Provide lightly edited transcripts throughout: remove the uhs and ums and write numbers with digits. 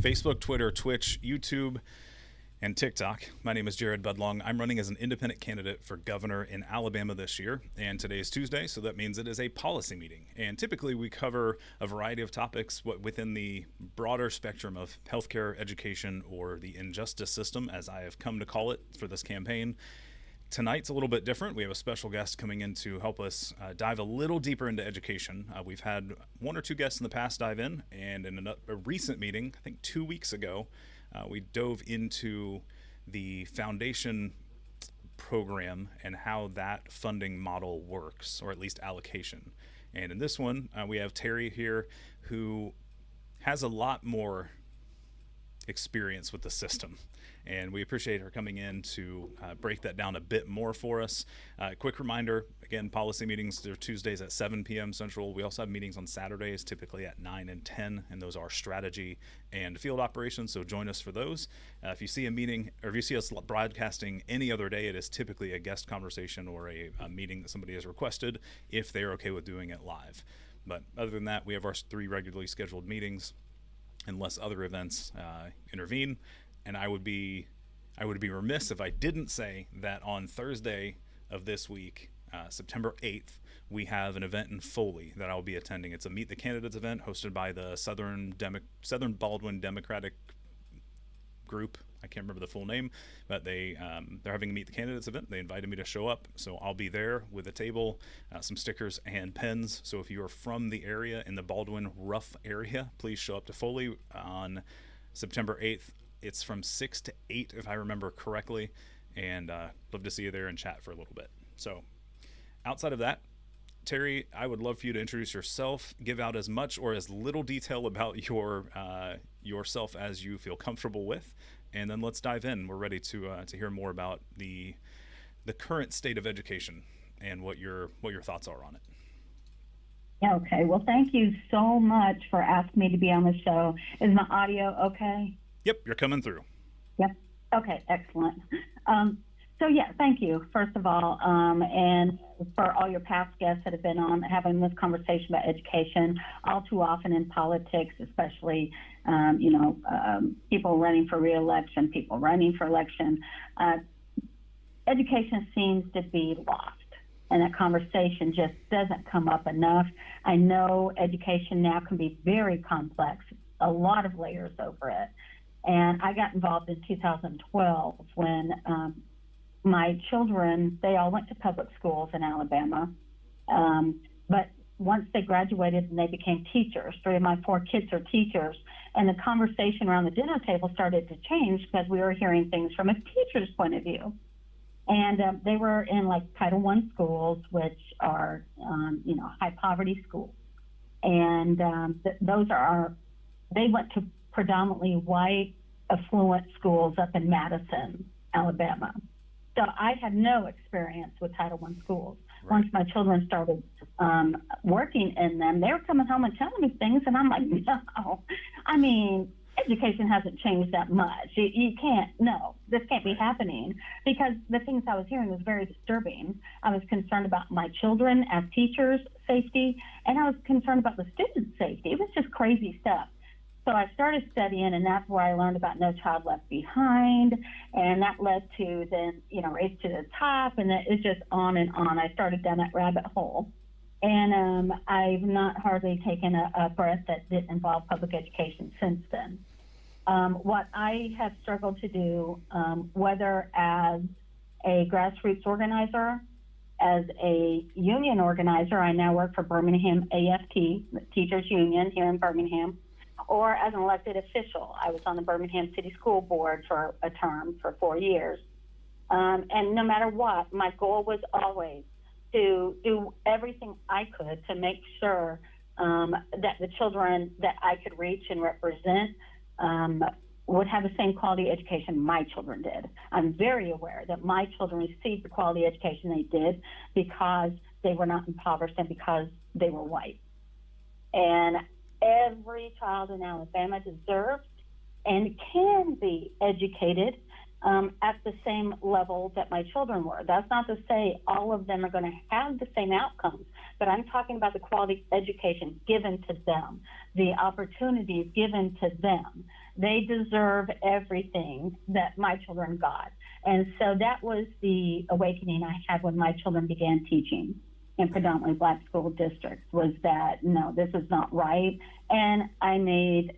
Facebook, Twitter, Twitch, YouTube, and TikTok. My name is Jared Budlong. I'm running as an independent candidate for governor in Alabama this year, and today is Tuesday, so that means it is a policy meeting. And typically we cover a variety of topics within the broader spectrum of healthcare, education, or the injustice system, as I have come to call it for this campaign. Tonight's a little bit different. We have a special guest coming in to help us dive a little deeper into education. We've had one or two guests in the past dive in, and in a recent meeting, I think 2 weeks ago, we dove into the foundation program and how that funding model works, or at least allocation. And in this one, we have Terry here, who has a lot more experience with the system. And we appreciate her coming in to break that down a bit more for us. Quick reminder, again, policy meetings, they're Tuesdays at 7 p.m. Central. We also have meetings on Saturdays, typically at 9 and 10, and those are strategy and field operations, so join us for those. If you see a meeting, or if you see us broadcasting any other day, it is typically a guest conversation or a meeting that somebody has requested, if they're okay with doing it live. But other than that, we have our 3 regularly scheduled meetings, unless other events intervene. And I would be remiss if I didn't say that on Thursday of this week, September 8th, we have an event in Foley that I'll be attending. It's a Meet the Candidates event hosted by the Southern Baldwin Democratic Group. I can't remember the full name, but they're having a Meet the Candidates event. They invited me to show up, so I'll be there with a table, some stickers, and pens. So if you are from the area, in the Baldwin Rough area, please show up to Foley on September 8th. It's from 6 to 8, if I remember correctly, and love to see you there and chat for a little bit. So outside of that, Terry, I would love for you to introduce yourself, give out as much or as little detail about yourself as you feel comfortable with, and then let's dive in. We're ready to hear more about the current state of education and what your thoughts are on it. Okay, well, thank you so much for asking me to be on the show. Is my audio okay? Yep, you're coming through. Yep. Okay, excellent. So yeah, thank you, first of all, and for all your past guests that have been on having this conversation about education. All too often in politics, especially, people running for re-election, people running for election, education seems to be lost. And that conversation just doesn't come up enough. I know education now can be very complex, a lot of layers over it. And I got involved in 2012 when my children, they all went to public schools in Alabama. But once they graduated and they became teachers, 3 of my 4 kids are teachers, and the conversation around the dinner table started to change because we were hearing things from a teacher's point of view. And they were in like Title I schools, which are, high poverty schools. And they went to predominantly white, affluent schools up in Madison, Alabama. So I had no experience with Title I schools. Right. Once my children started working in them, they were coming home and telling me things, and I'm like, no. I mean, education hasn't changed that much. You can't, no, this can't be happening, because the things I was hearing was very disturbing. I was concerned about my children as teachers' safety, and I was concerned about the students' safety. It was just crazy stuff. So I started studying, and that's where I learned about No Child Left Behind, and that led to then, Race to the Top, and it's just on and on. I started down that rabbit hole. And I've not hardly taken a breath that didn't involve public education since then. What I have struggled to do, whether as a grassroots organizer, as a union organizer, I now work for Birmingham AFT, the Teachers Union here in Birmingham, or as an elected official. I was on the Birmingham City School Board for a term for 4 years. And no matter what, my goal was always to do everything I could to make sure that the children that I could reach and represent would have the same quality education my children did. I'm very aware that my children received the quality education they did because they were not impoverished and because they were white. And every child in Alabama deserves and can be educated at the same level that my children were. That's not to say all of them are going to have the same outcomes, but I'm talking about the quality education given to them, the opportunities given to them, They deserve everything that my children got. And so that was the awakening I had when my children began teaching in predominantly Black school districts, was that, no, this is not right. And I made,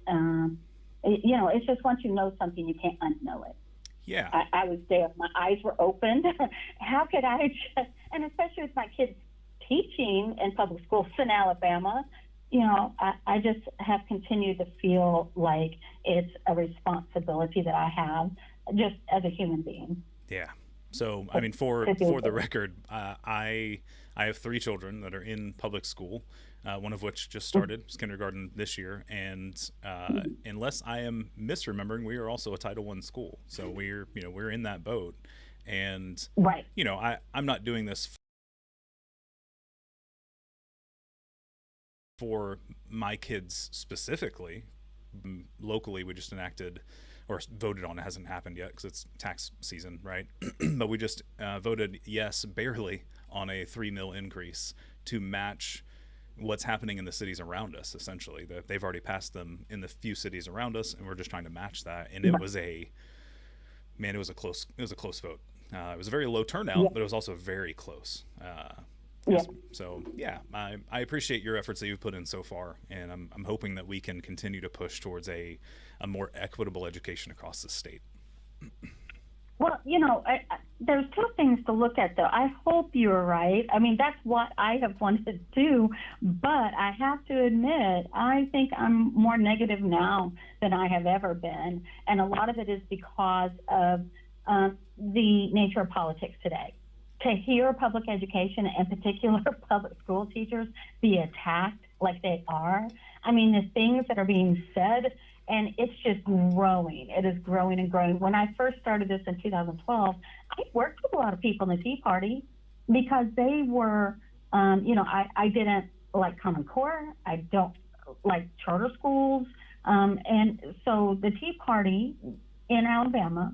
it's just once you know something, you can't unknow it. Yeah. I was there. My eyes were opened. How could I just, and especially with my kids teaching in public schools in Alabama, I just have continued to feel like it's a responsibility that I have just as a human being. Yeah. So, I mean, for the record, I have 3 children that are in public school, one of which just started kindergarten this year. And unless I am misremembering, we are also a Title I school. So we're in that boat. And, right. I'm not doing this for my kids specifically. Locally, we just enacted or voted on, it hasn't happened yet because it's tax season, right? But we just voted yes, barely, on a 3 mil increase to match what's happening in the cities around us. Essentially, they've already passed them in the few cities around us, and we're just trying to match that. And it was a close vote. It was a very low turnout, but it was also very close. So yeah, I appreciate your efforts that you've put in so far, and I'm hoping that we can continue to push towards a more equitable education across the state. Well, there's 2 things to look at, though. I hope you're right. I mean, that's what I have wanted to do, but I have to admit, I think I'm more negative now than I have ever been, and a lot of it is because of the nature of politics today. To hear public education, in particular public school teachers, be attacked like they are, I mean, the things that are being said, and it's just growing. It is growing and growing. When I first started this in 2012, I worked with a lot of people in the Tea Party because they were, I didn't like Common Core. I don't like charter schools. And so the Tea Party in Alabama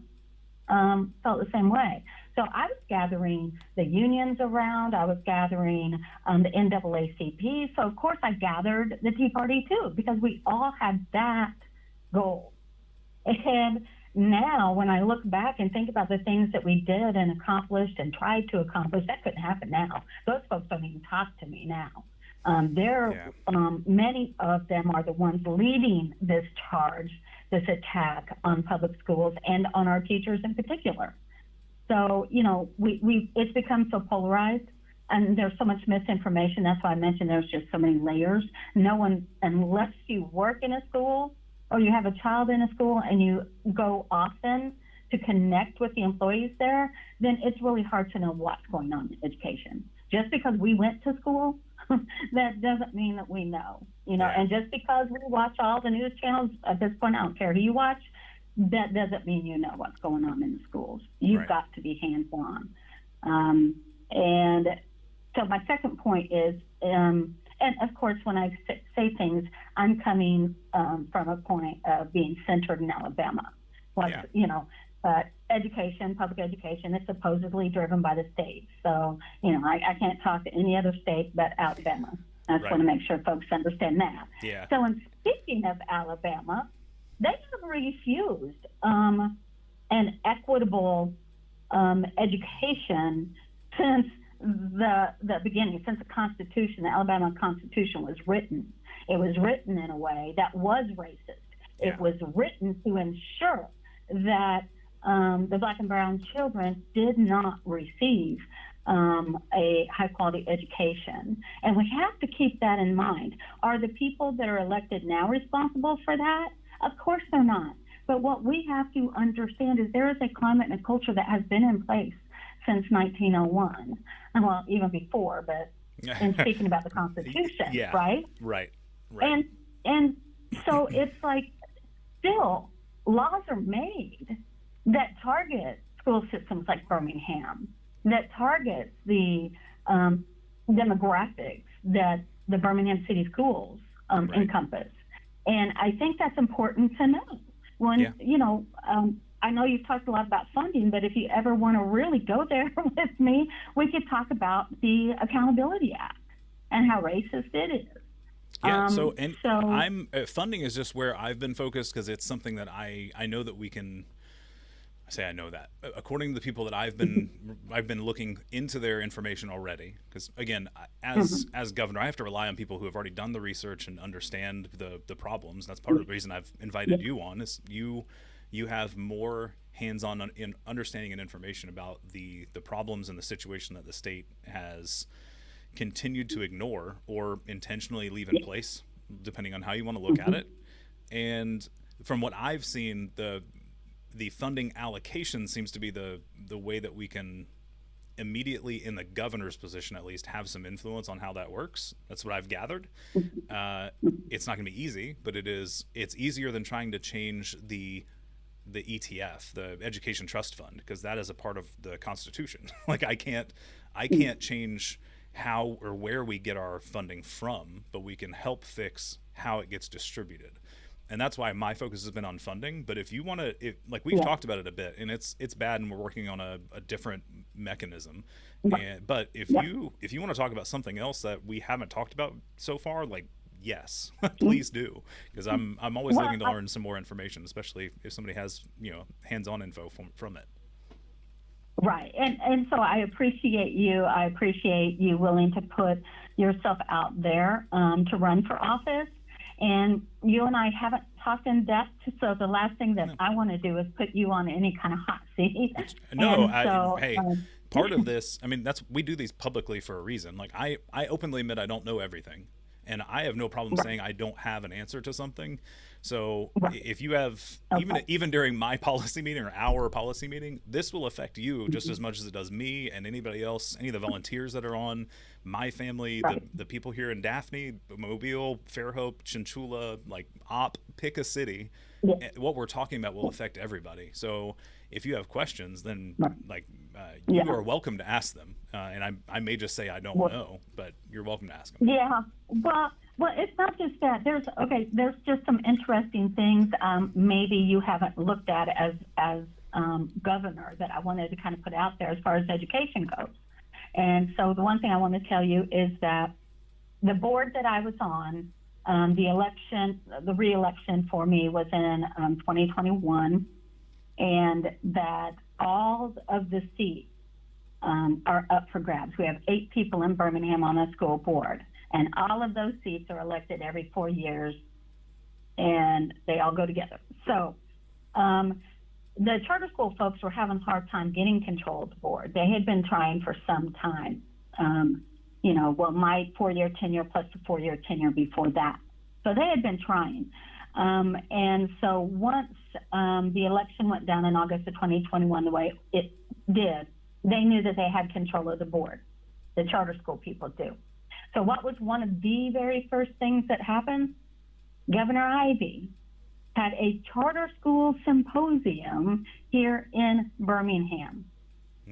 felt the same way. So I was gathering the unions around. I was gathering the NAACP. So, of course, I gathered the Tea Party, too, because we all had that goal. And now when I look back and think about the things that we did and accomplished and tried to accomplish, that couldn't happen now. Those folks don't even talk to me now. Many of them are the ones leading this charge, this attack on public schools and on our teachers in particular. So, it's become so polarized, and there's so much misinformation. That's why I mentioned there's just so many layers. No one, unless you work in a school or you have a child in a school and you go often to connect with the employees there, then it's really hard to know what's going on in education. Just because we went to school, that doesn't mean that we know, and just because we watch all the news channels, at this point, I don't care who you watch, that doesn't mean you know what's going on in the schools. You've got to be hands-on. And so my second point is, and of course, when I say things, I'm coming from a point of being centered in Alabama. Education, public education is supposedly driven by the state. So, I can't talk to any other state but Alabama. I just want to make sure folks understand that. Yeah. So in speaking of Alabama, they have refused an equitable education since the beginning, since the Constitution, the Alabama Constitution was written. It was written in a way that was racist. Yeah. It was written to ensure that the Black and brown children did not receive a high-quality education. And we have to keep that in mind. Are the people that are elected now responsible for that? Of course they're not. But what we have to understand is there is a climate and a culture that has been in place since 1901. Well, even before, but in speaking about the Constitution, right? Right. And so it's like still laws are made that target school systems like Birmingham, that targets the demographics that the Birmingham City schools encompass. And I think that's important to know. When, I know you've talked a lot about funding, but if you ever want to really go there with me, we could talk about the Accountability Act and how racist it is. Yeah. So, and So, I'm funding is just where I've been focused because it's something that I know that we can. I say I know that. According to the people that I've been looking into their information already. Because again, mhm, as governor, I have to rely on people who have already done the research and understand the problems. That's part of the reason I've yeah, invited you on. Is you have more hands-on in understanding and information about the problems and the situation that the state has continued to ignore or intentionally leave in yeah, place, depending on how you want to look at mhm, it. And from what I've seen, the funding allocation seems to be the way that we can immediately, in the governor's position at least, have some influence on how that works. That's what I've gathered. Uh, mhm, it's not going to be easy, but it's easier than trying to change the ETF, the Education Trust Fund, because that is a part of the Constitution. Like I mhm, can't change how or where we get our funding from, but we can help fix how it gets distributed. And that's why my focus has been on funding. But if you want to, like we've yeah, talked about it a bit, and it's bad, and we're working on a different mechanism. right, And but yeah, if you want to talk about something else that we haven't talked about so far, like yes, mhm. please do, because I'm always Well, looking to learn some more information, especially if somebody has hands-on info from it. right. And so I appreciate you. I appreciate you willing to put yourself out there to run for office. And you and I haven't talked in depth, so the last thing that No, I want to do is put you on any kind of hot seat. which no, And I so, hey, part of this, I mean, that's we do these publicly for a reason. Like I openly admit I don't know everything, and I have no problem right, saying I don't have an answer to something. So right, if you have okay, even during my policy meeting or our policy meeting, this will affect you just mhm, as much as it does me and anybody else, any of the volunteers that are on, my family, right, the people here in Daphne, Mobile, Fairhope, Chinchula, like pick a city. yeah, What we're talking about will affect everybody. So if you have questions, then right, like you yeah. are welcome to ask them. And I may just say I don't Well, know, but you're welcome to ask them. yeah. Well, it's not just that. There's just some interesting things maybe you haven't looked at as governor that I wanted to kind of put out there as far as education goes. And so the one thing I want to tell you is that the board that I was on, the re-election for me was in 2021, and that all of the seats are up for grabs. We have 8 people in Birmingham on the school board, and all of those seats are elected every 4 years, and they all go together. So um, the charter school folks were having a hard time getting control of the board. They had been trying for some time. Um, well, my 4-year tenure plus the 4-year tenure before that. So they had been trying. And so once the election went down in August of 2021, the way it did, they knew that they had control of the board. The charter school people do. So what was one of the very first things that happened? Governor Ivey had a charter school symposium here in Birmingham.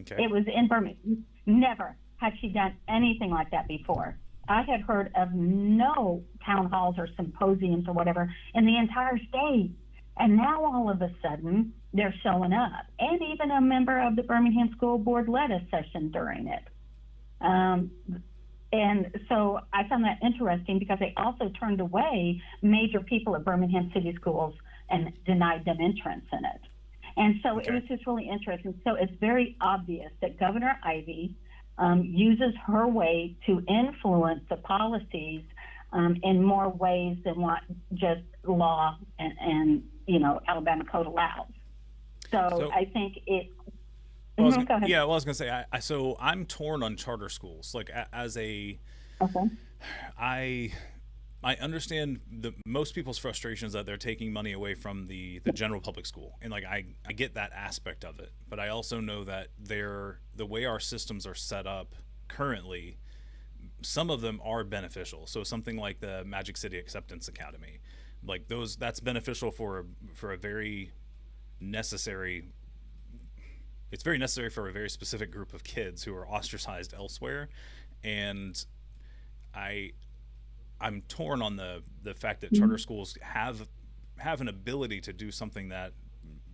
Okay. It was in Birmingham. Never had she done anything like that before. I had heard of no town halls or symposiums or whatever in the entire state. And now all of a sudden they're showing up. And even a member of the Birmingham School Board led a session during it. Um, and so I found that interesting because they also turned away major people at Birmingham City Schools and denied them entrance in it. And so it Okay. was just really interesting. So it's very obvious that Governor Ivey uses her way to influence the policies in more ways than what just law and Alabama code allows. So So I think it. well, Go ahead. yeah, well, I was gonna say, so I'm torn on charter schools. Like as a, Okay. I I understand most people's frustrations that they're taking money away from the general public school, and like I get that aspect of it, but I also know that the way our systems are set up currently, some of them are beneficial. So something like the Magic City Acceptance Academy, like that's beneficial for a very necessary. It's very necessary for a very specific group of kids who are ostracized elsewhere, and I I'm torn on the fact that charter Mhm. schools have an ability to do something that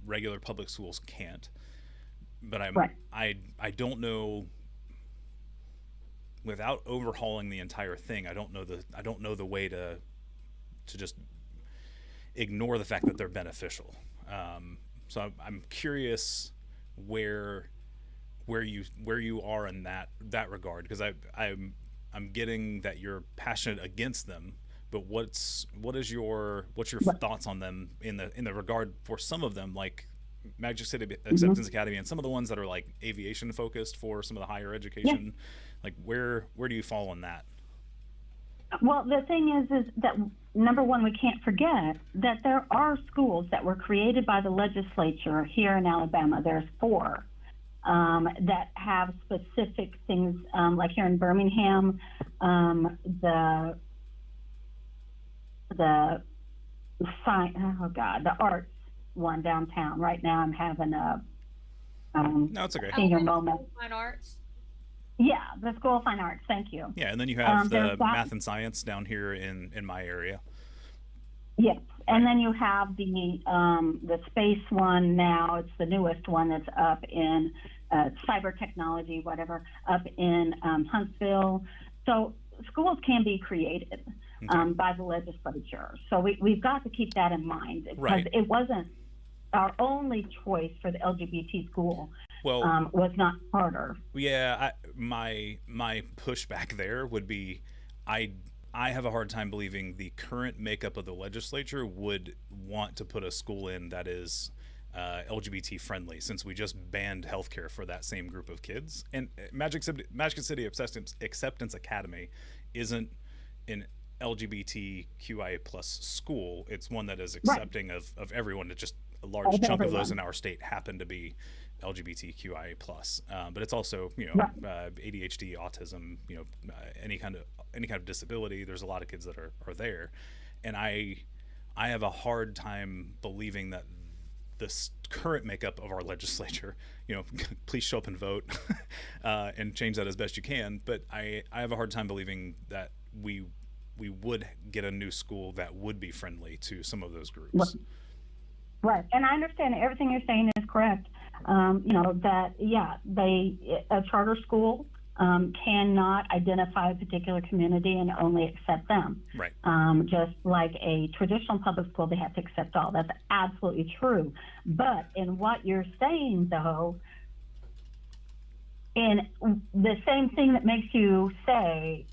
regular public schools can't. But Right. I don't know. without overhauling the entire thing, I don't know the way to just ignore the fact that they're beneficial. So I'm curious where you are in that regard, because I'm getting that you're passionate against them, but what's your thoughts on them in the regard for some of them, like Magic City Acceptance Academy, and some of the ones that are like aviation focused for some of the higher education? Like where do you fall on that? Well, the thing is that, number one, we can't forget that there are schools that were created by the legislature here in Alabama. There's 4 that have specific things, like here in Birmingham, the arts one downtown. Right now, I'm having a No, it's okay. senior moment. Fine Arts. Yeah, the School of Fine Arts. Thank you. Yeah, and then you have the math and science down here in my area. Yes, and then you have the space one now. It's the newest one that's up in cyber technology, whatever, up in Huntsville. So schools can be created by the legislature. So we've got to keep that in mind, because it wasn't our only choice for the LGBT school. Well, was not harder. Yeah, my pushback there would be, I have a hard time believing the current makeup of the legislature would want to put a school in that is LGBT friendly, since we just banned healthcare for that same group of kids. And Magic City Acceptance Academy isn't an LGBTQIA plus school. It's one that is accepting of everyone. It's just a large chunk of those in our state happen to be LGBTQIA plus, but it's also ADHD, autism, any kind of disability. There's a lot of kids that are there, and I have a hard time believing that this current makeup of our legislature, please show up and vote and change that as best you can. But I have a hard time believing that we would get a new school that would be friendly to some of those groups. Right, and I understand everything you're saying is correct. A charter school cannot identify a particular community and only accept them. Right. Just like a traditional public school, they have to accept all. That's absolutely true. But in what you're saying, though, in the same thing that makes you say,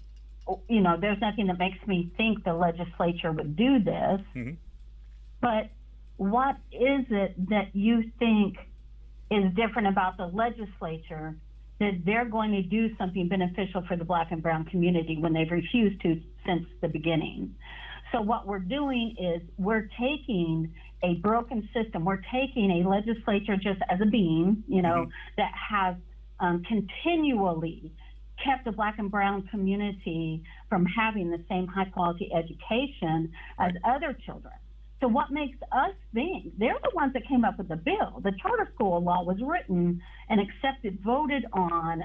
there's nothing that makes me think the legislature would do this, but what is it that you think is different about the legislature that they're going to do something beneficial for the Black and brown community when they've refused to since the beginning? So what we're doing is we're taking a broken system. We're taking a legislature just as a being, that has continually kept the Black and brown community from having the same high quality education as other children. So what makes us think? They're the ones that came up with the bill. The charter school law was written and accepted, voted on,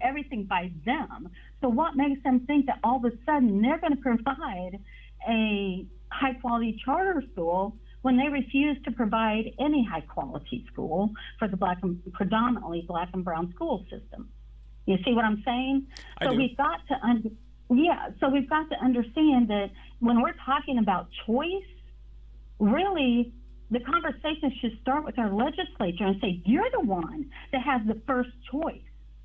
everything by them. So what makes them think that all of a sudden they're going to provide a high quality charter school when they refuse to provide any high quality school for the predominantly Black and brown school system? You see what I'm saying? So we've got to understand that when we're talking about choice, really, the conversation should start with our legislature and say, you're the one that has the first choice.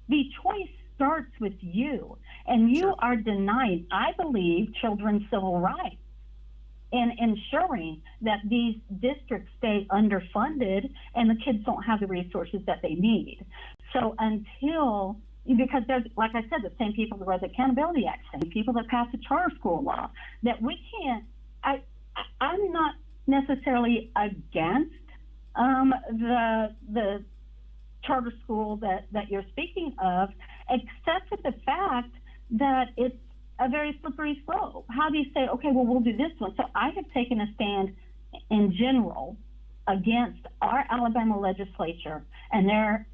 The choice starts with you, and you are denying, I believe, children's civil rights in ensuring that these districts stay underfunded and the kids don't have the resources that they need. So because there's, like I said, the same people that wrote the Accountability Act, same people that passed the charter school law, that we can't, I'm not necessarily against the charter school that you're speaking of, except for the fact that it's a very slippery slope. How do you say, okay, well, we'll do this one? So I have taken a stand in general against our Alabama legislature and their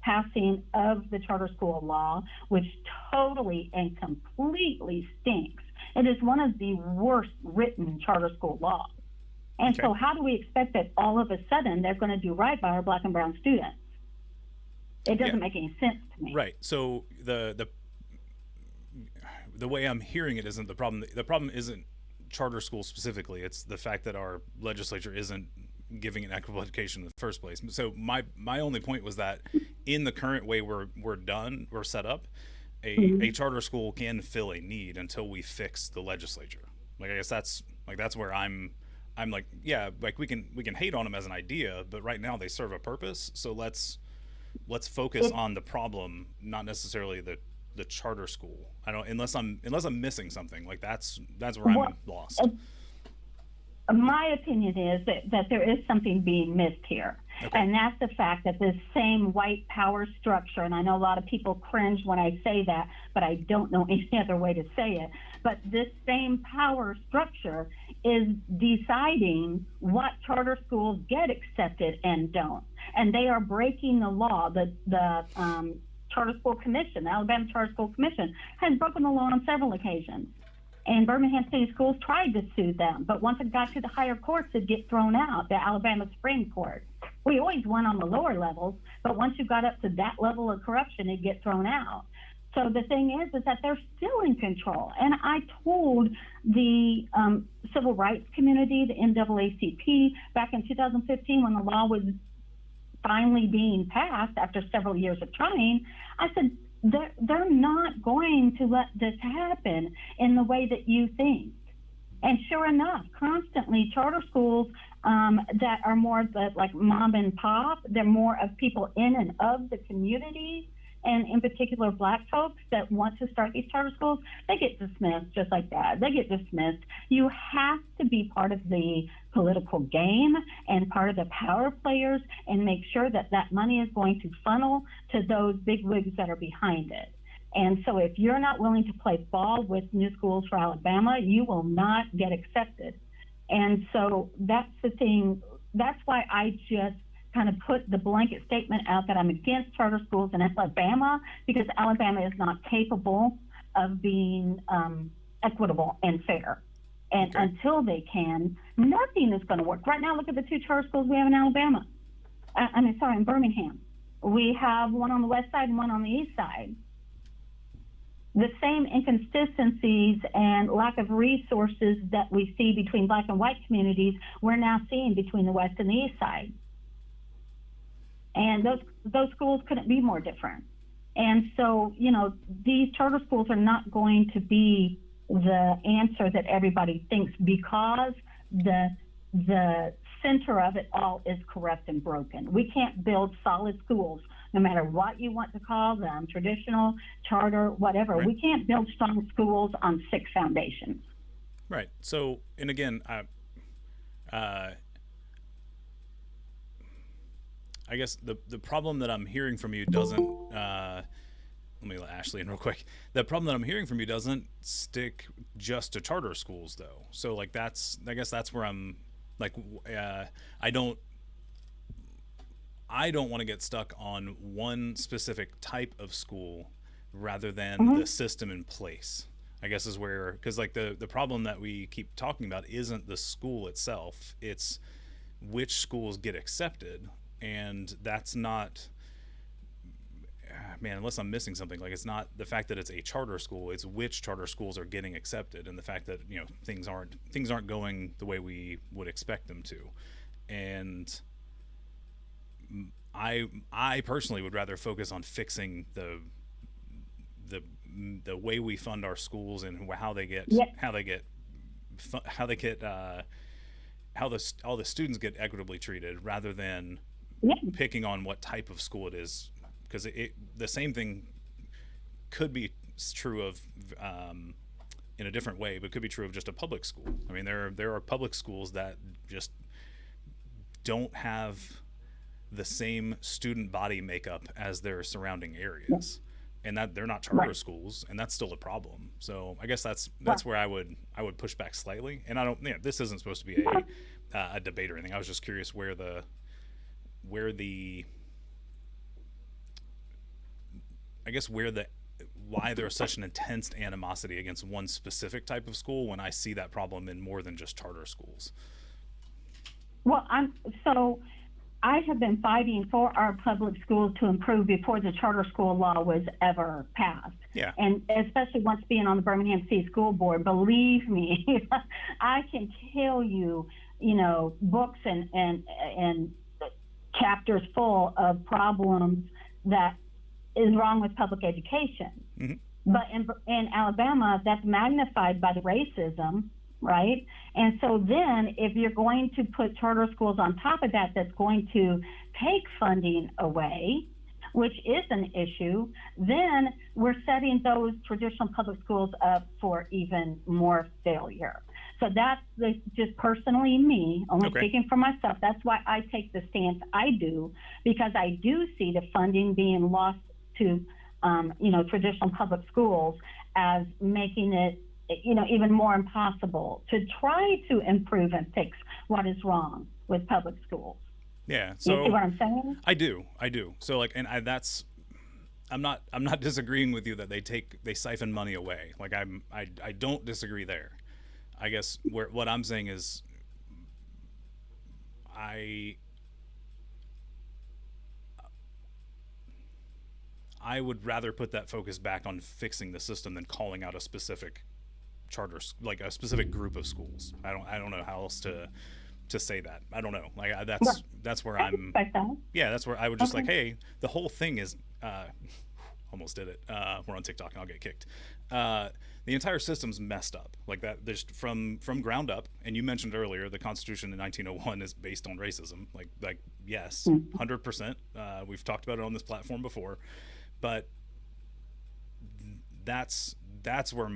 passing of the charter school law, which totally and completely stinks. It is one of the worst written charter school laws. And so how do we expect that all of a sudden they're going to do right by our Black and brown students? It Yeah. doesn't make any sense to me. Right. So the way I'm hearing it isn't the problem. The problem isn't charter schools specifically. It's the fact that our legislature isn't giving an equitable education in the first place. So my only point was that in the current way we're set up, a charter school can fill a need until we fix the legislature. Like I guess that's where I'm like, yeah, like we can hate on them as an idea, but right now they serve a purpose. So let's focus on the problem, not necessarily the charter school. I don't unless I'm missing something. Like that's where I'm Well, lost. my opinion is that there is something being missed here. Okay. And that's the fact that this same white power structure, and I know a lot of people cringe when I say that, but I don't know any other way to say it. But this same power structure is deciding what charter schools get accepted and don't. And they are breaking the law. The Charter School Commission, the Alabama Charter School Commission, has broken the law on several occasions. And Birmingham City Schools tried to sue them, but once it got to the higher courts, it'd get thrown out, the Alabama Supreme Court. We always won on the lower levels, but once you got up to that level of corruption, it'd get thrown out. So the thing is that they're still in control. And I told the civil rights community, the NAACP, back in 2015 when the law was finally being passed after several years of trying, I said, they're not going to let this happen in the way that you think. And sure enough, constantly charter schools that are more like mom and pop, they're more of people in and of the community, and in particular black folks that want to start these charter schools, they get dismissed just like that. They get dismissed. You have to be part of the political game and part of the power players and make sure that that money is going to funnel to those big wigs that are behind it. And so if you're not willing to play ball with New Schools for Alabama, you will not get accepted. And so that's the thing. That's why I just kind of put the blanket statement out that I'm against charter schools in Alabama, because Alabama is not capable of being equitable and fair. And Okay. until they can, nothing is going to work. Right now, look at the two charter schools we have in Alabama. In Birmingham. We have one on the west side and one on the east side. The same inconsistencies and lack of resources that we see between black and white communities, we're now seeing between the west and the east side. And those schools couldn't be more different. And so, these charter schools are not going to be the answer that everybody thinks, because the center of it all is corrupt and broken. We can't build solid schools, no matter what you want to call them, traditional, charter, whatever. Right. We can't build strong schools on sick foundations. Right. So, and again, I guess the problem that I'm hearing from you doesn't. Let me let Ashley in real quick. The problem that I'm hearing from you doesn't stick just to charter schools, though. So, like, I guess that's where I'm like, I don't want to get stuck on one specific type of school rather than the system in place. I guess is where, because like the problem that we keep talking about isn't the school itself, it's which schools get accepted. And that's not, man, unless I'm missing something, like it's not the fact that it's a charter school, it's which charter schools are getting accepted, and the fact that things aren't going the way we would expect them to. And I personally would rather focus on fixing the way we fund our schools and how all the students get equitably treated, rather than picking on what type of school it is, because the same thing could be true of in a different way, but could be true of just a public school. I mean, there are public schools that just don't have the same student body makeup as their surrounding areas, and that they're not charter schools, and that's still a problem. So I guess that's where I would push back slightly. And I don't, this isn't supposed to be a debate or anything. I was just curious where why there's such an intense animosity against one specific type of school when I see that problem in more than just charter schools. Well, I have been fighting for our public schools to improve before the charter school law was ever passed. Yeah. And especially once being on the Birmingham City School Board, believe me, I can tell you, books and chapters full of problems that is wrong with public education. Mm-hmm. But in Alabama, that's magnified by the racism, right? And so then if you're going to put charter schools on top of that, that's going to take funding away, which is an issue, then we're setting those traditional public schools up for even more failure. So that's just personally me, only speaking for myself. That's why I take the stance I do, because I do see the funding being lost to, traditional public schools as making it, even more impossible to try to improve and fix what is wrong with public schools. Yeah. So you see what I'm saying? I do. So I'm not disagreeing with you that they siphon money away. Like I don't disagree there. I guess what I'm saying is I would rather put that focus back on fixing the system than calling out a specific charter, like a specific group of schools. I don't know how else to say that. I don't know. Like that's where I'm. Yeah, that's where I would just like, hey, the whole thing is. Almost did it. We're on TikTok and I'll get kicked. The entire system's messed up like that. There's from ground up. And you mentioned earlier the Constitution in 1901 is based on racism. Like yes, 100%. We've talked about it on this platform before, but that's where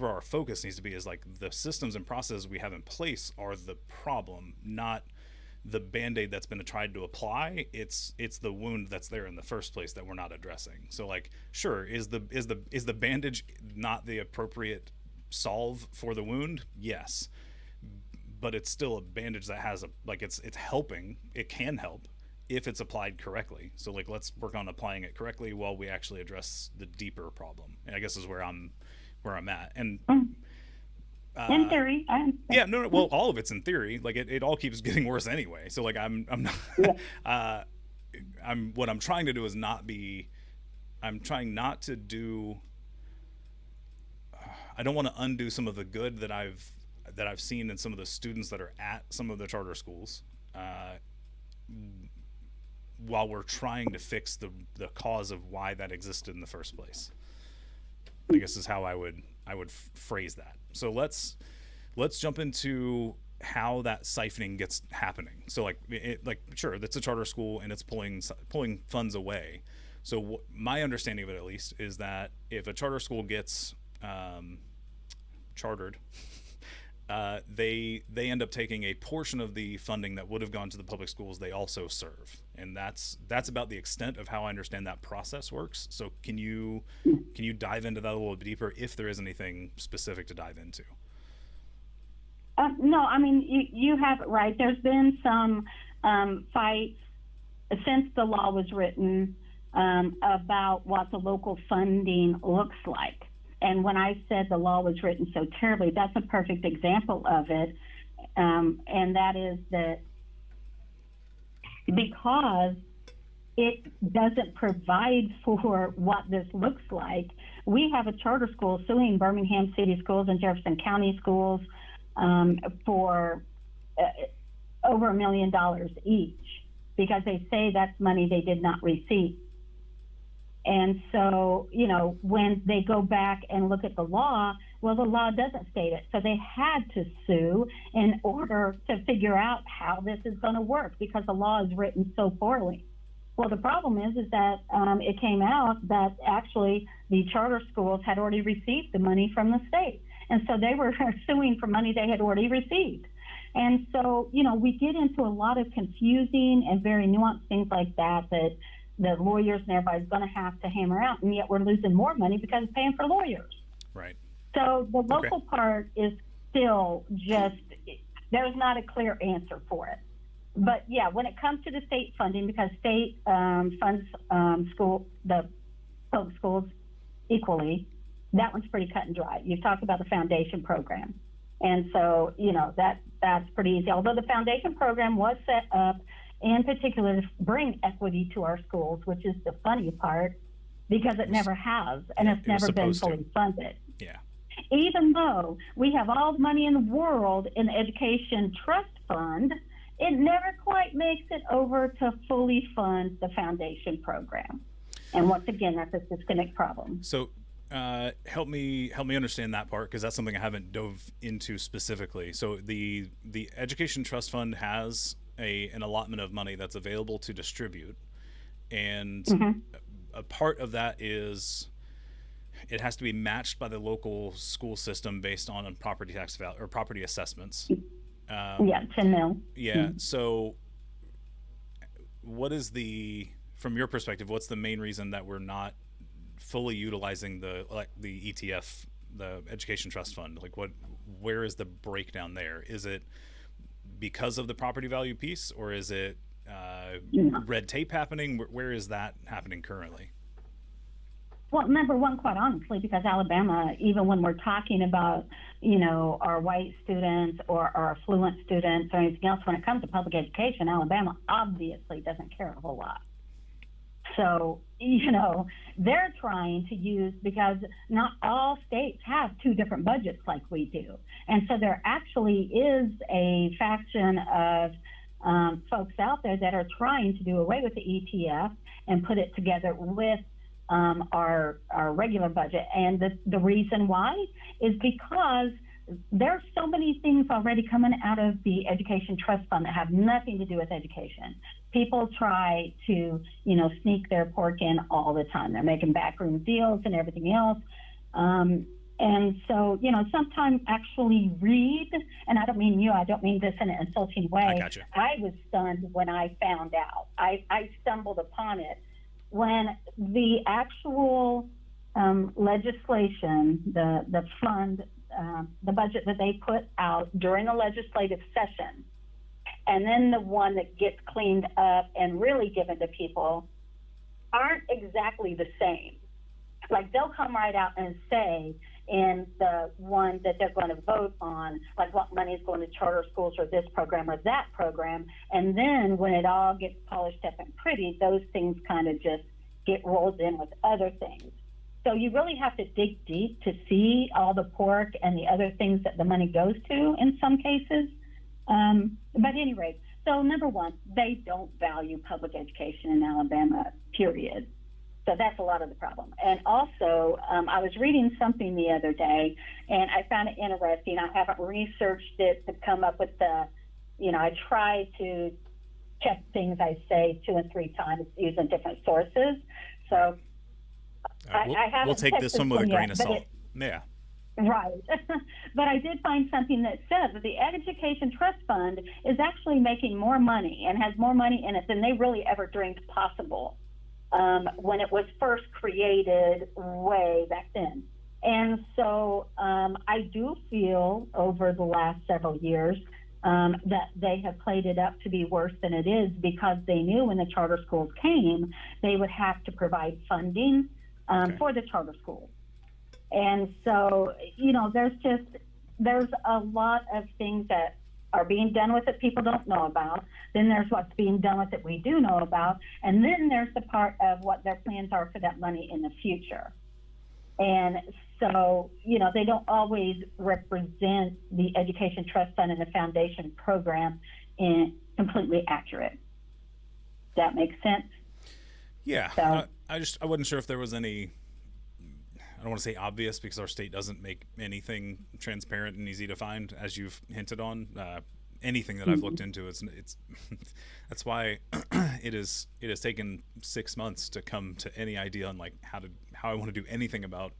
our focus needs to be. Is like the systems and processes we have in place are the problem, not the Band-Aid that's been tried to apply. It's the wound that's there in the first place that we're not addressing. So like, sure, is the bandage not the appropriate solve for the wound? Yes, but it's still a bandage that has it's helping. It can help if it's applied correctly. So like, let's work on applying it correctly while we actually address the deeper problem. And I guess is where I'm at. And in theory, yeah, no. Well, all of it's in theory. Like it all keeps getting worse anyway. So like, I'm not. What I'm trying to do is not be. I'm trying not to do. I don't want to undo some of the good that I've seen in some of the students that are at some of the charter schools, while we're trying to fix the cause of why that existed in the first place. I guess is how I would phrase that. So let's jump into how that siphoning gets happening. So like sure, that's a charter school and it's pulling funds away. So my understanding of it, at least, is that if a charter school gets chartered, they end up taking a portion of the funding that would have gone to the public schools they also serve, and that's about the extent of how I understand that process works. So can you dive into that a little bit deeper, if there is anything specific to dive into? No, I mean you have it right. There's been some fights since the law was written about what the local funding looks like. And when I said the law was written so terribly, that's a perfect example of it. And that is that because it doesn't provide for what this looks like, we have a charter school suing Birmingham City Schools and Jefferson County Schools for over $1 million each, because they say that's money they did not receive. And so, when they go back and look at the law, well, the law doesn't state it. So they had to sue in order to figure out how this is going to work, because the law is written so poorly. Well, the problem is that it came out that actually the charter schools had already received the money from the state. And so they were suing for money they had already received. And so, we get into a lot of confusing and very nuanced things like that the lawyers and everybody's going to have to hammer out, and yet we're losing more money because it's paying for lawyers. Right. So the local part is still just, there's not a clear answer for it. But yeah, when it comes to the state funding, because state funds the public schools equally, that one's pretty cut and dry. You've talked about the foundation program. And so, that's pretty easy. Although the foundation program was set up in particular, to bring equity to our schools, which is the funny part because it never has, and it's never been fully funded. Yeah. Even though we have all the money in the world in the Education Trust Fund, it never quite makes it over to fully fund the foundation program. And once again, that's a systemic problem. So help me understand that part, because that's something I haven't dove into specifically. So the Education Trust Fund has an allotment of money that's available to distribute, and a part of that is it has to be matched by the local school system based on property tax value or property assessments. 10 mil. Yeah. So what is from your perspective, what's the main reason that we're not fully utilizing the ETF, the Education Trust Fund? Like where is the breakdown there? Is it because of the property value piece, or is it red tape happening? Where is that happening currently? Well, number one, quite honestly, because Alabama, even when we're talking about, our white students or our affluent students or anything else, when it comes to public education, Alabama obviously doesn't care a whole lot. So, they're trying to use, because not all states have two different budgets like we do. And so there actually is a faction of folks out there that are trying to do away with the ETF and put it together with our regular budget. And the reason why is because there's so many things already coming out of the Education Trust Fund that have nothing to do with education. People try to, sneak their pork in all the time. They're making backroom deals and everything else. And so, sometimes actually read, and I don't mean this in an insulting way. I gotcha. I was stunned when I found out. I stumbled upon it when the actual legislation, the fund, the budget that they put out during the legislative session, and then the one that gets cleaned up and really given to people, aren't exactly the same. Like, they'll come right out and say in the one that they're going to vote on, like what money is going to charter schools or this program or that program. And then when it all gets polished up and pretty, those things kind of just get rolled in with other things. So you really have to dig deep to see all the pork and the other things that the money goes to in some cases. But at any rate, so number one, they don't value public education in Alabama, period. So that's a lot of the problem. And also, I was reading something the other day, and I found it interesting. I haven't researched it to come up with I try to check things I say 2 and 3 times using different sources. So I haven't. We'll take this one with a grain of salt. Yeah. Right. But I did find something that said that the Education Trust Fund is actually making more money and has more money in it than they really ever dreamed possible when it was first created way back then. And so I do feel over the last several years that they have played it up to be worse than it is, because they knew when the charter schools came, they would have to provide funding for the charter schools. And so, there's a lot of things that are being done with it people don't know about. Then there's what's being done with it we do know about. And then there's the part of what their plans are for that money in the future. And so, they don't always represent the Education Trust Fund and the foundation program in completely accurate. Does that make sense? Yeah. So, I wasn't sure if there was any, I don't want to say obvious, because our state doesn't make anything transparent and easy to find, as you've hinted on. Anything that I've looked into, it's that's why it has taken 6 months to come to any idea on like how I want to do anything about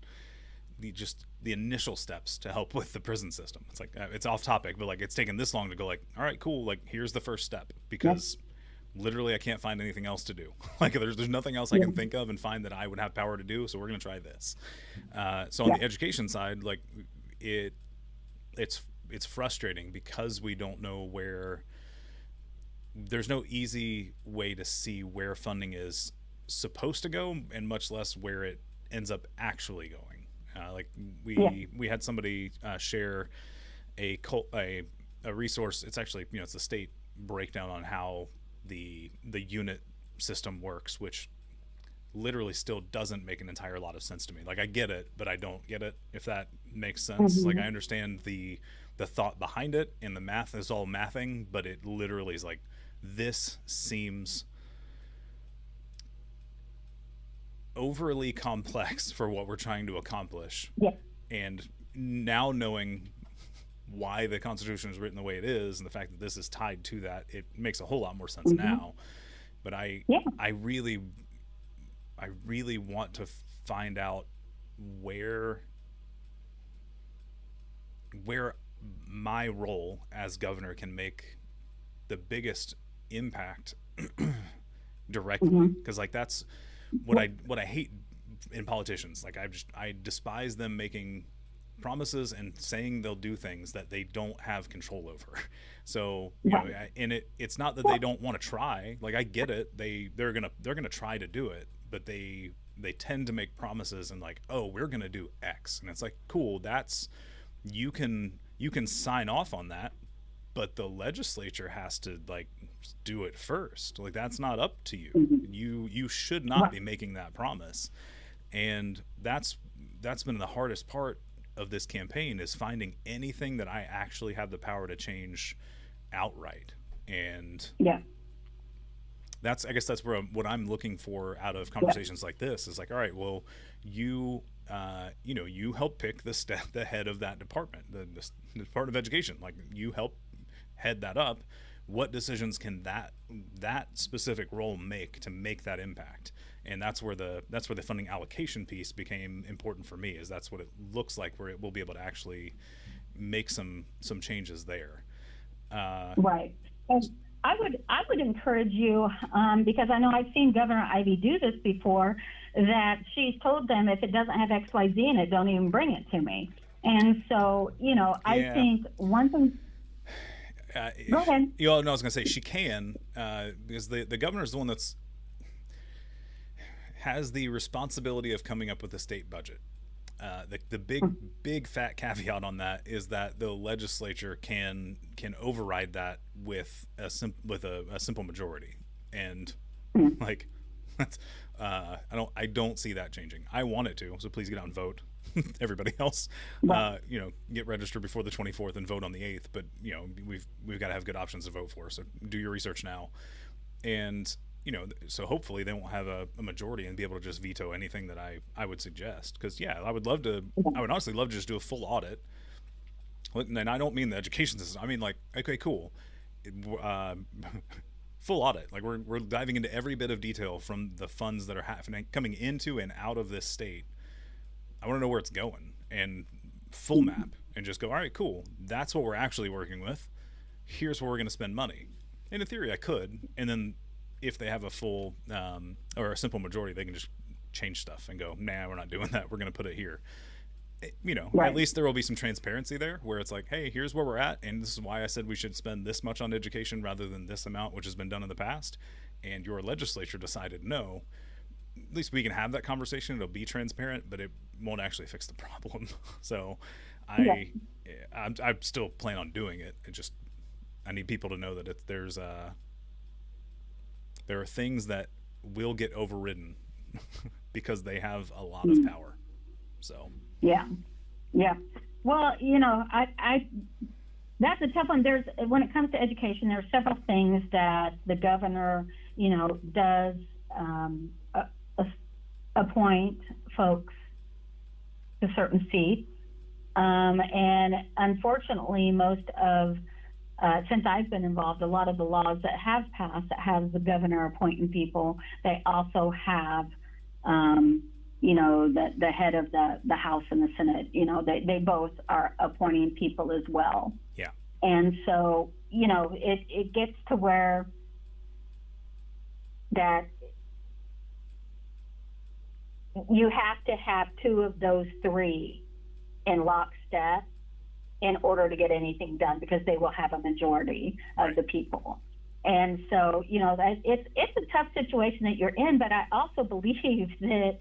the initial steps to help with the prison system. It's like it's off topic, but like it's taken this long to go like, all right, cool, like here's the first step, because literally I can't find anything else to do. Like there's nothing else I can think of and find that I would have power to do, so we're going to try this. So on the education side, like it's frustrating because we don't know where. There's no easy way to see where funding is supposed to go, and much less where it ends up actually going. We had somebody share a resource. It's actually it's a state breakdown on how the unit system works, which literally still doesn't make an entire lot of sense to me. Like, I get it, but I don't get it, if that makes sense. Like, I understand the thought behind it, and the math is all mathing, but it literally is like, this seems overly complex for what we're trying to accomplish. Yeah. And now, knowing why the Constitution is written the way it is, and the fact that this is tied to that, it makes a whole lot more sense now. But I really want to find out where my role as governor can make the biggest impact directly, because like, that's what I hate in politicians. Like, I despise them making promises and saying they'll do things that they don't have control over. So, you know, and it's not that they don't want to try. Like, I get it. They're gonna try to do it, but they tend to make promises and like, oh, we're gonna do X, and it's like, cool. That's, you can sign off on that, but the legislature has to like do it first. Like, that's not up to you. You should not be making that promise. And that's been the hardest part of this campaign, is finding anything that I actually have the power to change outright. And I guess that's where what I'm looking for out of conversations like this is like, all right, well, you help pick the head of that department, the Department of Education. Like, you help head that up. What decisions can that specific role make to make that impact? And that's where the funding allocation piece became important for me, is that's what it looks like, where it will be able to actually make some changes there. Right. And I would encourage you, because I know I've seen Governor Ivey do this before, that she's told them, if it doesn't have X, Y, Z in it, don't even bring it to me. And so, you know, I think one thing. Go ahead. You all know, I was going to say she can, because the governor is the one that's has the responsibility of coming up with a state budget. The big fat caveat on that is that the legislature can override that with a simple majority, and like, that's I don't see that changing. I want it to, so please get out and vote. Everybody else, get registered before the 24th and vote on the 8th. But you know, we've got to have good options to vote for. So do your research now, and so hopefully they won't have a majority and be able to just veto anything that I would suggest. Because I would honestly love to just do a full audit. And I don't mean the education system. I mean, like, okay, cool, full audit. Like, we're diving into every bit of detail from the funds that are coming into and out of this state. I want to know where it's going, and full map, and just go, all right, cool, that's what we're actually working with. Here's where we're going to spend money. And in theory, I could. And then if they have a full or a simple majority, they can just change stuff and go, nah, we're not doing that. We're going to put it here. At least there will be some transparency there, where it's like, hey, here's where we're at, and this is why I said we should spend this much on education rather than this amount, which has been done in the past. And your legislature decided no. At least we can have that conversation. It'll be transparent, but it won't actually fix the problem. So I still plan on doing it. I need people to know that there are things that will get overridden because they have a lot of power. So yeah. Well, I that's a tough one. When it comes to education, there are several things that the governor, does appoint folks to certain seats. And unfortunately, most of, since I've been involved, a lot of the laws that have passed that have the governor appointing people, they also have, the head of the House and the Senate, they both are appointing people as well. Yeah. And so, it gets to where that you have to have two of those three in lockstep in order to get anything done, because they will have a majority of the people. And so, it's a tough situation that you're in, but I also believe that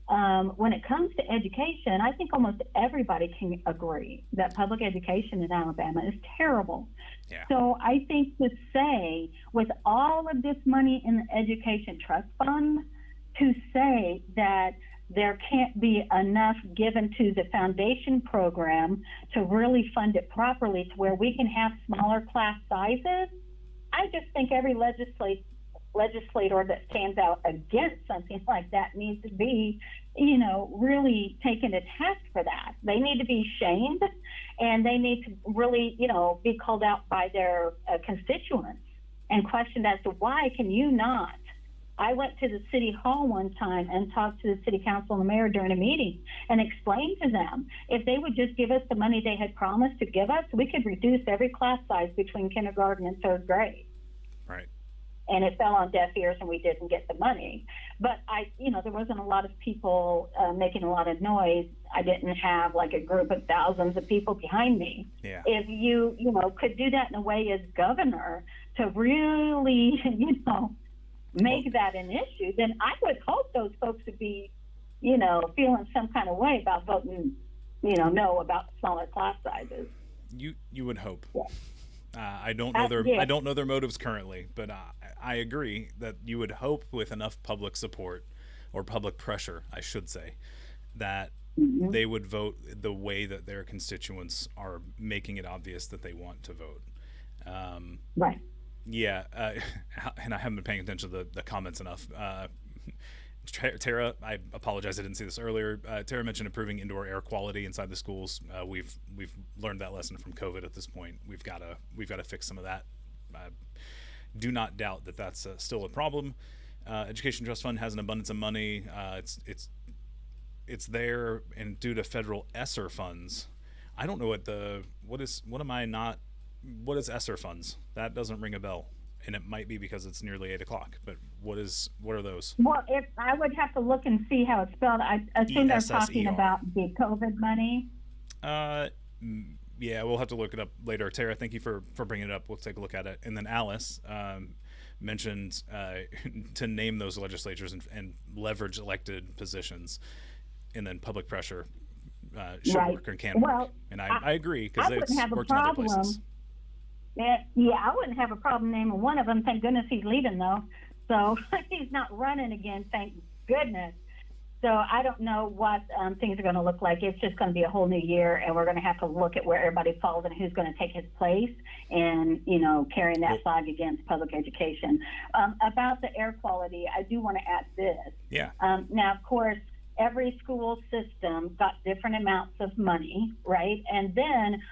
when it comes to education, I think almost everybody can agree that public education in Alabama is terrible. Yeah. So I think to say, with all of this money in the education trust fund, to say that there can't be enough given to the foundation program to really fund it properly to where we can have smaller class sizes, I just think every legislator that stands out against something like that needs to be, really taken to task for that. They need to be shamed, and they need to really, be called out by their constituents and questioned as to why can you not. I went to the city hall one time and talked to the city council and the mayor during a meeting and explained to them if they would just give us the money they had promised to give us, we could reduce every class size between kindergarten and third grade. Right. And it fell on deaf ears and we didn't get the money. But there wasn't a lot of people making a lot of noise. I didn't have like a group of thousands of people behind me. Yeah. If you, could do that in a way as governor to really, make that an issue, then I would hope those folks would be, feeling some kind of way about voting, no about smaller class sizes. You would hope. Yeah. I don't know I don't know their motives currently, but I agree that you would hope with enough public support or public pressure, I should say, that they would vote the way that their constituents are making it obvious that they want to vote. Right. Yeah, and I haven't been paying attention to the comments enough. Tara, I apologize, I didn't see this earlier. Tara mentioned improving indoor air quality inside the schools. We've learned that lesson from COVID. At this point, we've got to fix some of that. Do not doubt that that's still a problem. Education Trust Fund has an abundance of money. It's there, and due to federal ESSER funds, I don't know what is ESSER funds? That doesn't ring a bell. And it might be because it's nearly 8 o'clock, but what are those? Well, I would have to look and see how it's spelled. I assume they're talking about the COVID money. Yeah, we'll have to look it up later. Tara, thank you for bringing it up. We'll take a look at it. And then Alice mentioned to name those legislatures and leverage elected positions, and then public pressure should work and can work. And I agree, because it's worked in other places. Yeah, I wouldn't have a problem naming one of them. Thank goodness he's leaving, though. So he's not running again, thank goodness. So I don't know what things are going to look like. It's just going to be a whole new year, and we're going to have to look at where everybody falls and who's going to take his place and, carrying that flag against public education. About the air quality, I do want to add this. Yeah. Now, of course, every school system got different amounts of money, right? And then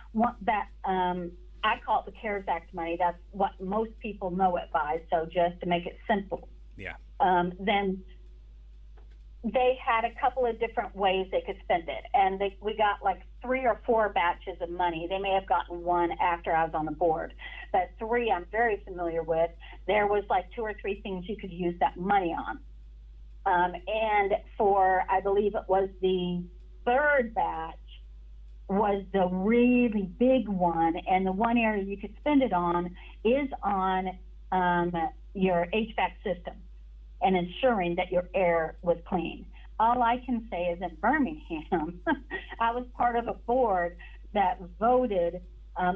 I call it the CARES Act money. That's what most people know it by. So just to make it simple. Yeah. Then they had a couple of different ways they could spend it. And we got like 3 or 4 batches of money. They may have gotten one after I was on the board. But 3 I'm very familiar with. There was like 2 or 3 things you could use that money on. And for, I believe it was the 3rd batch, was the really big one, and the one area you could spend it on is on your HVAC system and ensuring that your air was clean. All I can say is in Birmingham, I was part of a board that voted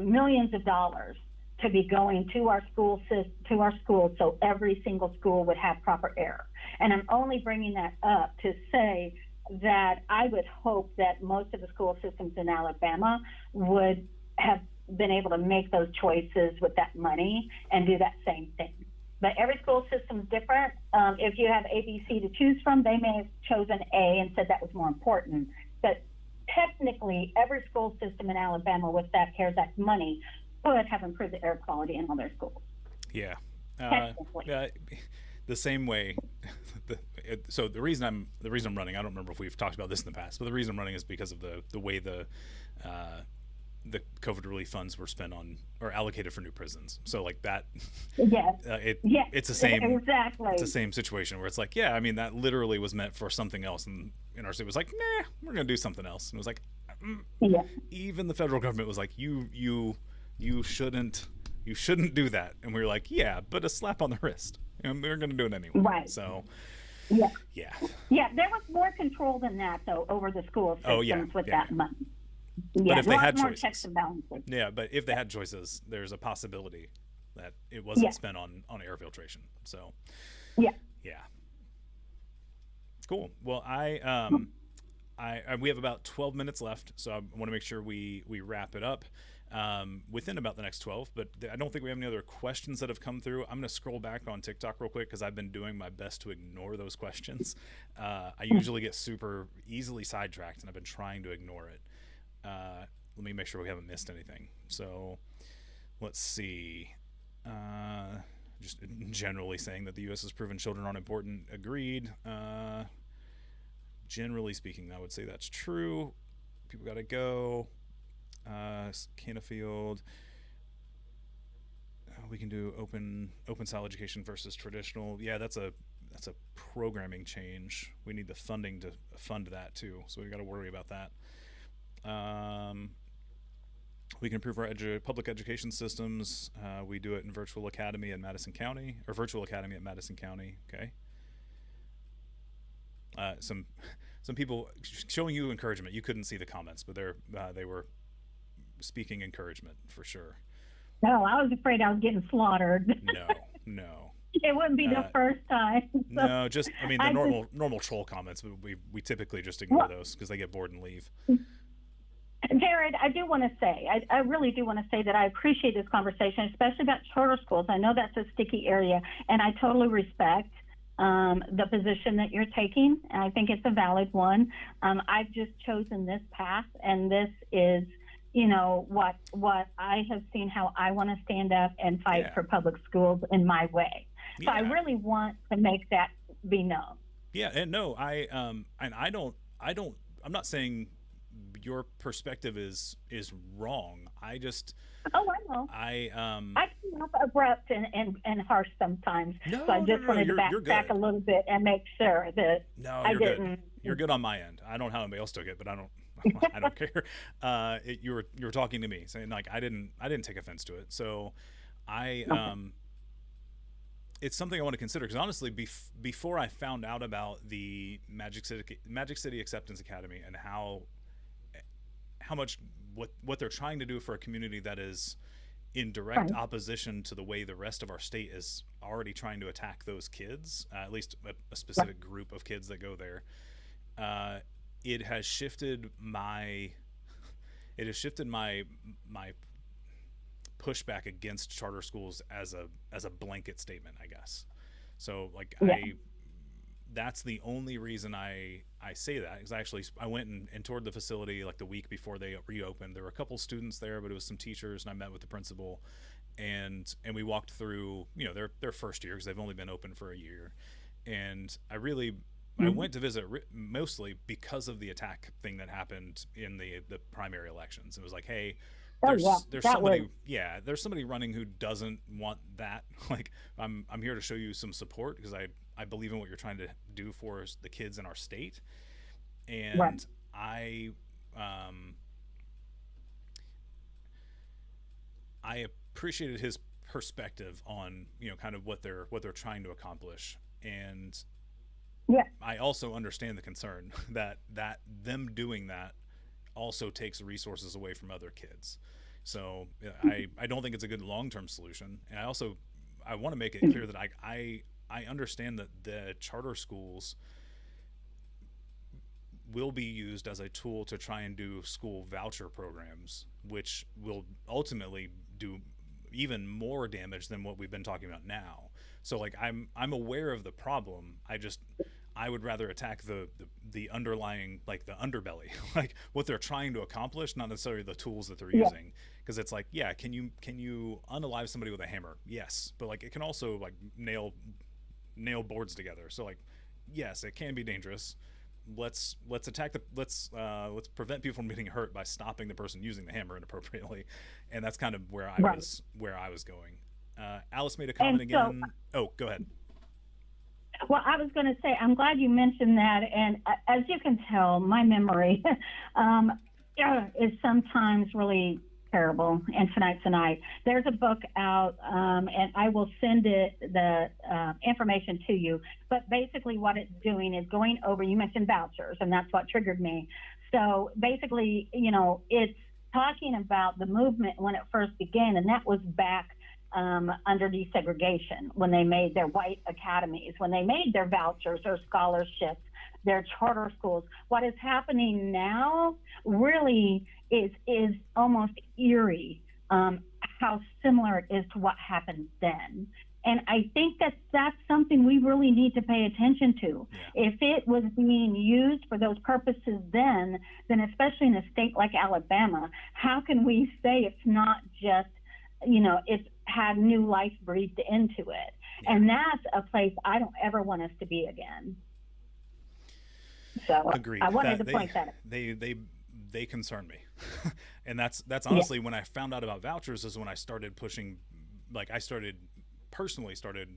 millions of dollars to be going to our schools so every single school would have proper air. And I'm only bringing that up to say that I would hope that most of the school systems in Alabama would have been able to make those choices with that money and do that same thing. But every school system is different. If you have A, B, C to choose from, they may have chosen A and said that was more important. But technically, every school system in Alabama with that CARES Act money would have improved the air quality in all their schools. Yeah. The same way. So the reason I'm running, I don't remember if we've talked about this in the past, but the reason I'm running is because of the way the COVID relief funds were spent on or allocated for new prisons. So like that, yes, it's the same. Exactly. It's the same situation where it's like, yeah, I mean that literally was meant for something else, and our state was like, nah, we're gonna do something else, and it was like, even the federal government was like, you shouldn't do that, and we were like, yeah, but a slap on the wrist. We're going to do it anyway. Right. So, Yeah. Yeah. Yeah, there was more control than that, though, over the school systems Oh, yeah, with yeah. that money. But Yeah, if a they lot had more checks choices, and balances. yeah, but if they had choices, there's a possibility that it Yeah, wasn't spent on air filtration. So, yeah. yeah. Cool. Well, we have about 12 minutes left, so I want to make sure we wrap it up within about the next 12. But I don't think we have any other questions that have come through. I'm going to scroll back on TikTok real quick because I've been doing my best to ignore those questions. I usually get super easily sidetracked, and I've been trying to ignore it. Let me make sure we haven't missed anything. So let's see. Just generally saying that the U.S. has proven children aren't important. Agreed. Generally speaking, I would say that's true. People got to go. Canfield. We can do open style education versus traditional. Yeah, that's a programming change. We need the funding to fund that too, so we got to worry about that. We can improve our public education systems. We do it in Virtual Academy in Madison County, or Virtual Academy at Madison County. Okay. Some people showing you encouragement. You couldn't see the comments, but they were speaking encouragement for sure. No, I was afraid I was getting slaughtered. No. It wouldn't be the first time. So no, just I mean the normal troll comments, but we typically just ignore those because they get bored and leave. Jared, I do want to say, I really do want to say that I appreciate this conversation, especially about charter schools. I know that's a sticky area, and I totally respect the position that you're taking, and I think it's a valid one. I've just chosen this path, and this is, what I have seen, how I want to stand up and fight for public schools in my way. So I really want to make that be known. Yeah, and no, I'm not saying your perspective is wrong. I just I know. I come off abrupt and harsh sometimes. So I just wanted to back a little bit and make sure that I didn't. Good. You're good on my end. I don't know how anybody else took it, but I don't care. You were talking to me, saying like I didn't take offense to it. So it's something I want to consider because honestly, before I found out about the Magic City Acceptance Academy and how much what they're trying to do for a community that is in direct opposition to the way the rest of our state is already trying to attack those kids, at least a specific group of kids that go there. It has shifted my pushback against charter schools as a blanket statement, I guess. So like that's the only reason I say that, because I went and toured the facility like the week before they reopened. There were a couple students there, but it was some teachers, and I met with the principal, and we walked through their first year because they've only been open for a year, and I went to visit mostly because of the attack thing that happened in the primary elections. It was like, hey, there's somebody running who doesn't want that. Like I'm here to show you some support because I believe in what you're trying to do for the kids in our state. And I appreciated his perspective on kind of what they're trying to accomplish, and I also understand the concern that them doing that also takes resources away from other kids. So I don't think it's a good long-term solution. And I want to make it clear that I understand that the charter schools will be used as a tool to try and do school voucher programs, which will ultimately do even more damage than what we've been talking about now. So like I'm aware of the problem. I would rather attack the underlying, like the underbelly, like what they're trying to accomplish, not necessarily the tools that they're using. Because it's like, can you unalive somebody with a hammer? Yes, but like it can also like nail boards together. So like, yes, it can be dangerous. Let's prevent people from getting hurt by stopping the person using the hammer inappropriately, and that's kind of where I was going. Alice made a comment again. Oh, go ahead. Well, I was going to say, I'm glad you mentioned that. And as you can tell, my memory is sometimes really terrible. And tonight's the night. There's a book out, and I will send the information to you. But basically, what it's doing is going over. You mentioned vouchers, and that's what triggered me. So basically, it's talking about the movement when it first began, and that was back under desegregation, when they made their white academies, when they made their vouchers or scholarships, their charter schools. What is happening now really is almost eerie, how similar it is to what happened then. And I think that's something we really need to pay attention to. Yeah. If it was being used for those purposes then especially in a state like Alabama, how can we say it's not just, it's had new life breathed into it? Yeah. And that's a place I don't ever want us to be again. So Agreed. I wanted to point that out. They concern me. And that's honestly, when I found out about vouchers is when I started pushing, like I personally started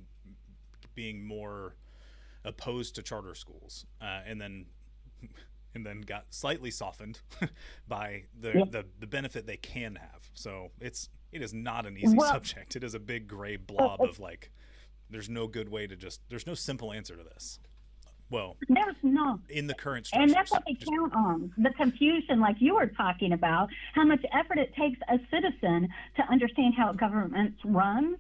being more opposed to charter schools, and then got slightly softened by the benefit they can have. So it is not an easy subject. It is a big gray blob of like, there's no good way to there's no simple answer to this. Well, there's not in the current structures. And that's what they count on. The confusion, like you were talking about, how much effort it takes a citizen to understand how a government runs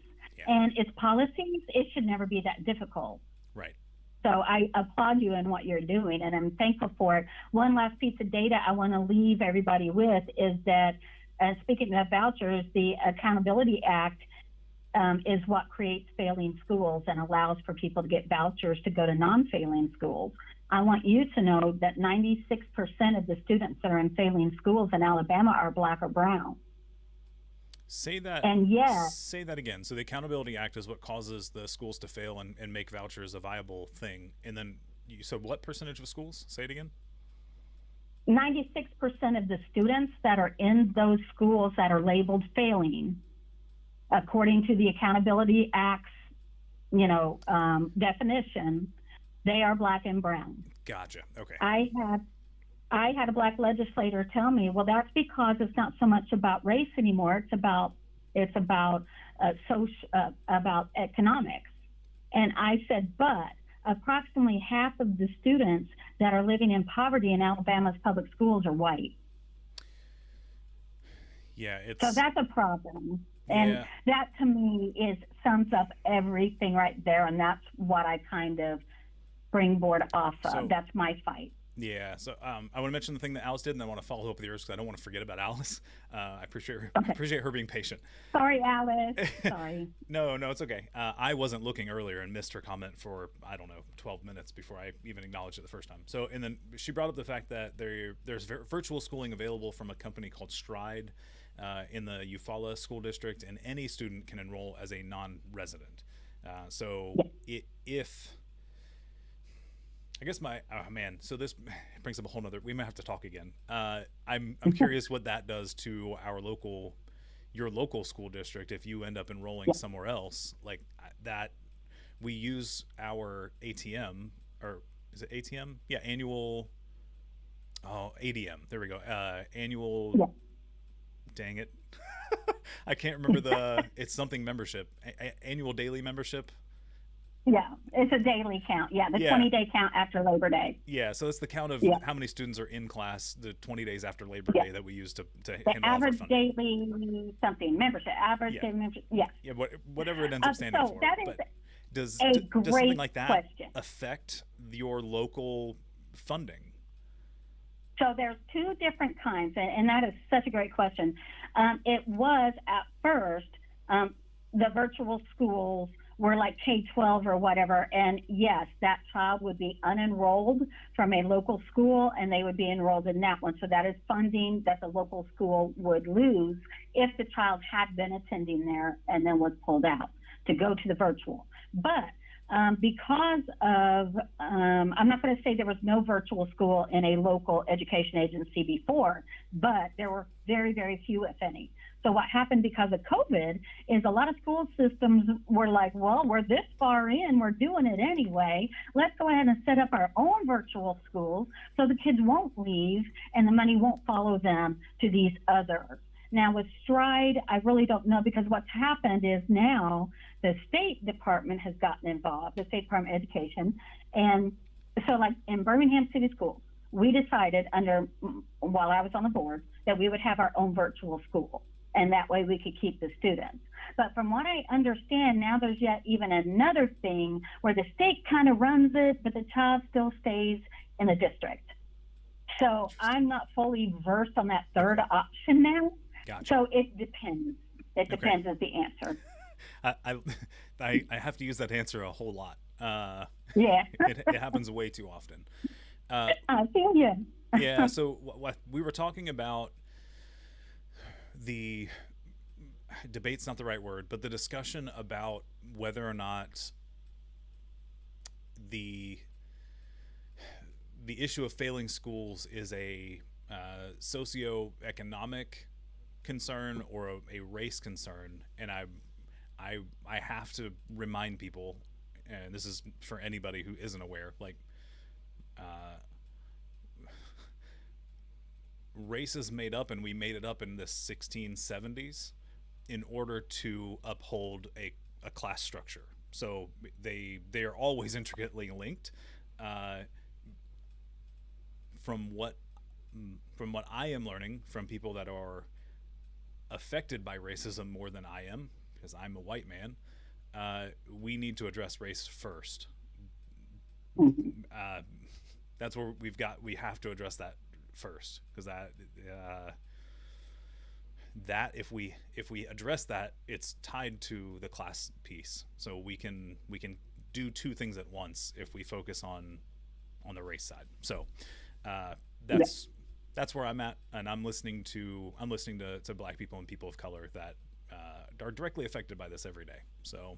and its policies. It should never be that difficult. Right. So I applaud you in what you're doing, and I'm thankful for it. One last piece of data I want to leave everybody with is that, speaking of vouchers, the Accountability Act is what creates failing schools and allows for people to get vouchers to go to non-failing schools. I want you to know that 96% of the students that are in failing schools in Alabama are Black or brown. Say that. And yes. Say that again. So the Accountability Act is what causes the schools to fail and make vouchers a viable thing. And then you said what percentage of schools? Say it again. 96% of the students that are in those schools that are labeled failing, according to the Accountability Act's, definition, they are Black and brown. Gotcha. Okay. I had a Black legislator tell me, well, that's because it's not so much about race anymore. It's about economics. And I said, but approximately half of the students that are living in poverty in Alabama's public schools are white. Yeah, so that's a problem. And that to me sums up everything right there. And that's what I kind of springboard off of. That's my fight. Yeah. So I want to mention the thing that Alice did, and I want to follow up with yours because I don't want to forget about Alice. I appreciate her being patient. Sorry, Alice. Sorry. No, it's okay. I wasn't looking earlier and missed her comment for, 12 minutes before I even acknowledged it the first time. So, and then she brought up the fact that there's virtual schooling available from a company called Stride in the Eufaula School District, and any student can enroll as a non-resident. I guess so this brings up a whole nother, we might have to talk again. I'm curious what that does to your local school district if you end up enrolling somewhere else like that. We use our ATM, or is it ATM? Yeah, annual, ADM. There we go. Annual, dang it. I can't remember it's something membership, annual daily membership. Yeah, it's a daily count. Yeah, the 20-day count after Labor Day. Yeah, so it's the count of how many students are in class the 20 days after Labor Day that we use to handle average daily something membership, daily membership. Yeah. Yeah, whatever it ends up standing for. That is does great something like that question. Affect your local funding? So there's two different kinds, and that is such a great question. It was at first the virtual schools were like K-12 or whatever, and yes, that child would be unenrolled from a local school and they would be enrolled in that one. So that is funding that the local school would lose if the child had been attending there and then was pulled out to go to the virtual. But because of, I'm not going to say there was no virtual school in a local education agency before, but there were very, very few, if any. So what happened because of COVID is a lot of school systems were like, well, we're this far in, we're doing it anyway. Let's go ahead and set up our own virtual schools so the kids won't leave and the money won't follow them to these others. Now with Stride, I really don't know, because what's happened is now the State Department has gotten involved, the State Department of Education. And so like in Birmingham City Schools, we decided while I was on the board, that we would have our own virtual school. And that way we could keep the students. But from what I understand, now there's yet even another thing where the state kind of runs it, but the child still stays in the district. So I'm not fully versed on that third option now. Gotcha. So it depends. It depends is the answer. I have to use that answer a whole lot. Yeah. It happens way too often. I feel you. Yeah. So what we were talking about, the debate's not the right word, but the discussion about whether or not the issue of failing schools is a socioeconomic concern or a race concern. And I have to remind people, and this is for anybody who isn't aware, like race is made up, and we made it up in the 1670s in order to uphold a class structure. So they are always intricately linked. From what I am learning from people that are affected by racism more than I am, because I'm a white man, we need to address race first. That's where we have to address that first, because that if we address that, it's tied to the class piece. So we can do two things at once if we focus on the race side. So that's where I'm at, and I'm listening to Black people and people of color that are directly affected by this every day. So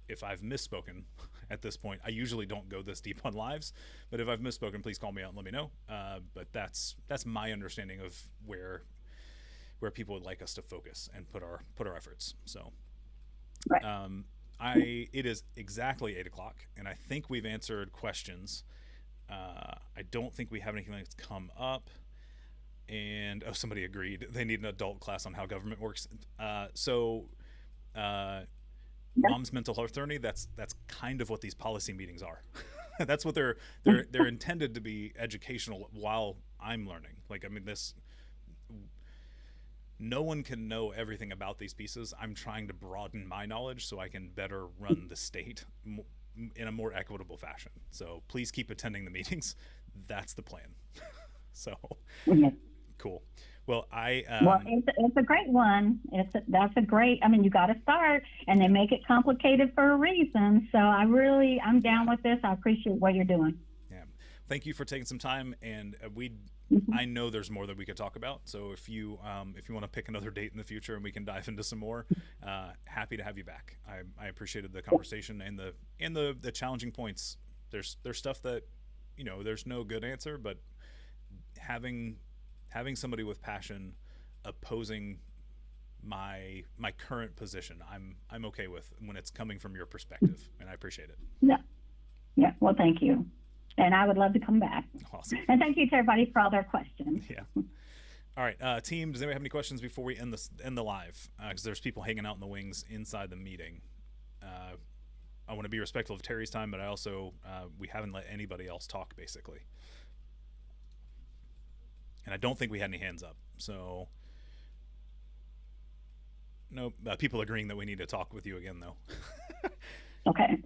if I've misspoken at this point, I usually don't go this deep on lives, but if I've misspoken, please call me out and let me know. But that's my understanding of where people would like us to focus and put our efforts. So right. It is exactly 8:00, and I think we've answered questions. I don't think we have anything that's come up. And somebody agreed they need an adult class on how government works. Mom's mental health attorney, that's kind of what these policy meetings are. That's what they're intended to be, educational while I'm learning. Like, I mean, no one can know everything about these pieces. I'm trying to broaden my knowledge so I can better run the state in a more equitable fashion. So please keep attending the meetings. That's the plan. So cool. Well, it's a great one. That's a great. I mean, you got to start, and they make it complicated for a reason. So I'm down with this. I appreciate what you're doing. Yeah, thank you for taking some time, and I know there's more that we could talk about. So if you want to pick another date in the future and we can dive into some more, happy to have you back. I appreciated the conversation and the challenging points. There's stuff that, there's no good answer, but having somebody with passion opposing my current position, I'm okay with when it's coming from your perspective, and I appreciate it. Yeah. Well, thank you. And I would love to come back. Awesome. And thank you to everybody for all their questions. Yeah. All right, team, does anybody have any questions before we end the live? Because there's people hanging out in the wings inside the meeting. I want to be respectful of Terry's time, but I also, we haven't let anybody else talk, basically. And I don't think we had any hands up. So, no, people agreeing that we need to talk with you again, though. Okay.